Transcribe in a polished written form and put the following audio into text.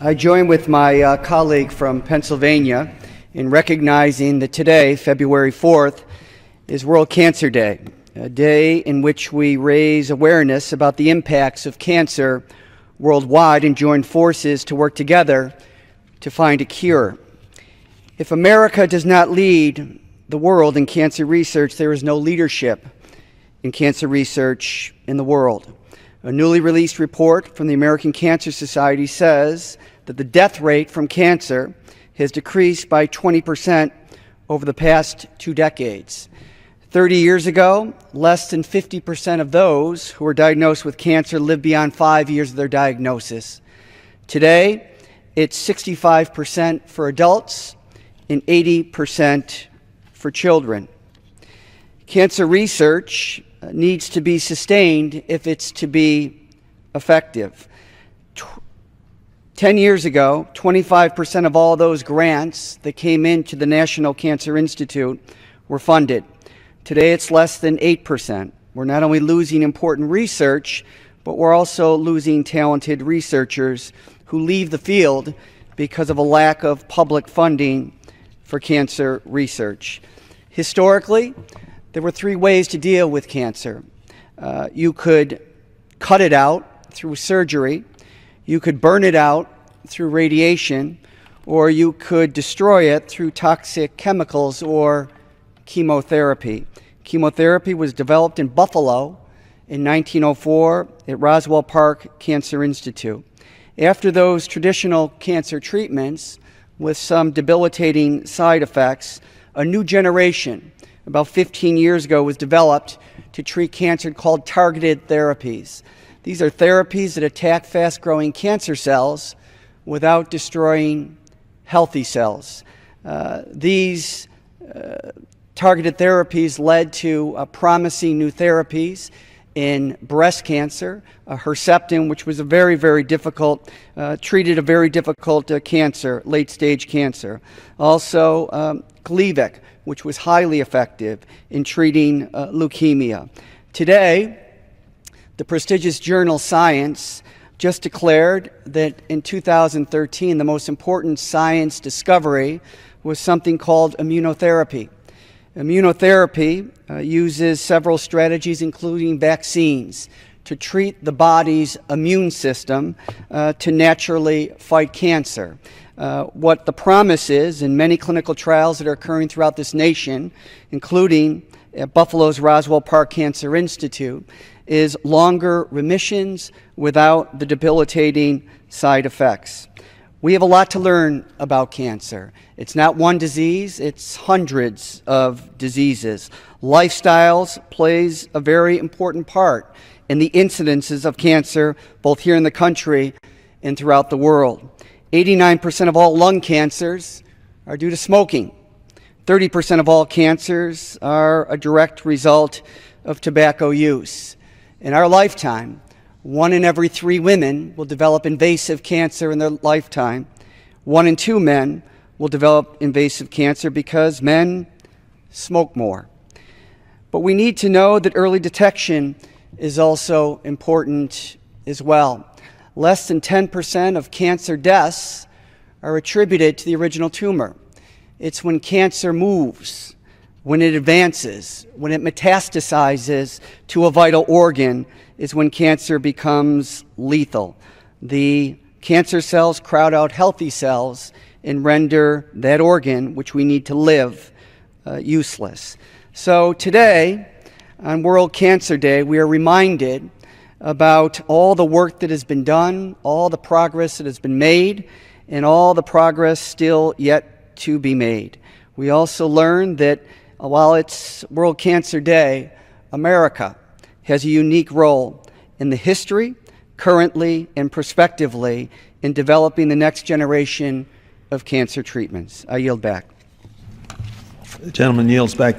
I join with my colleague from Pennsylvania in recognizing that today, February 4th, is World Cancer Day, a day in which we raise awareness about the impacts of cancer worldwide and join forces to work together to find a cure. If America does not lead the world in cancer research, there is no leadership in cancer research in the world. A newly released report from the American Cancer Society says that the death rate from cancer has decreased by 20% over the past 2 decades. 30 years ago, less than 50% of those who were diagnosed with cancer lived beyond 5 years of their diagnosis. Today, it's 65% for adults and 80% for children. Cancer research needs to be sustained if it's to be effective. 10 years ago, 25% of all those grants that came into the National Cancer Institute were funded. Today, it's less than 8%. We're not only losing important research, but we're also losing talented researchers who leave the field because of a lack of public funding for cancer research. Historically, there were 3 ways to deal with cancer. You could cut it out through surgery, you could burn it out through radiation, or you could destroy it through toxic chemicals or chemotherapy. Chemotherapy was developed in Buffalo in 1904 at Roswell Park Cancer Institute. After those traditional cancer treatments, with some debilitating side effects, a new generation, about 15 years ago, was developed to treat cancer called targeted therapies. These are therapies that attack fast-growing cancer cells without destroying healthy cells. These targeted therapies led to promising new therapies in breast cancer, Herceptin, which was a very, very difficult, treated a very difficult cancer, late-stage cancer. Also, Gleevec, which was highly effective in treating leukemia. Today, the prestigious journal Science just declared that in 2013, the most important science discovery was something called immunotherapy. Immunotherapy uses several strategies, including vaccines, to treat the body's immune system to naturally fight cancer. What the promise is in many clinical trials that are occurring throughout this nation, including at Buffalo's Roswell Park Cancer Institute, is longer remissions without the debilitating side effects. We have a lot to learn about cancer. It's not one disease, it's hundreds of diseases. Lifestyles plays a very important part in the incidences of cancer, both here in the country and throughout the world. 89% of all lung cancers are due to smoking. 30% of all cancers are a direct result of tobacco use. In our lifetime, 1 in every 3 women will develop invasive cancer in their lifetime. 1 in 2 men will develop invasive cancer because men smoke more. But we need to know that early detection is also important as well. Less than 10% of cancer deaths are attributed to the original tumor. It's when cancer moves, when it advances, when it metastasizes to a vital organ, is when cancer becomes lethal. The cancer cells crowd out healthy cells and render that organ, which we need to live, useless. So today, on World Cancer Day, we are reminded about all the work that has been done, all the progress that has been made, and all the progress still yet to be made. We also learn that while it's World Cancer Day, America has a unique role in the history, currently, and prospectively in developing the next generation of cancer treatments. I yield back. The gentleman yields back.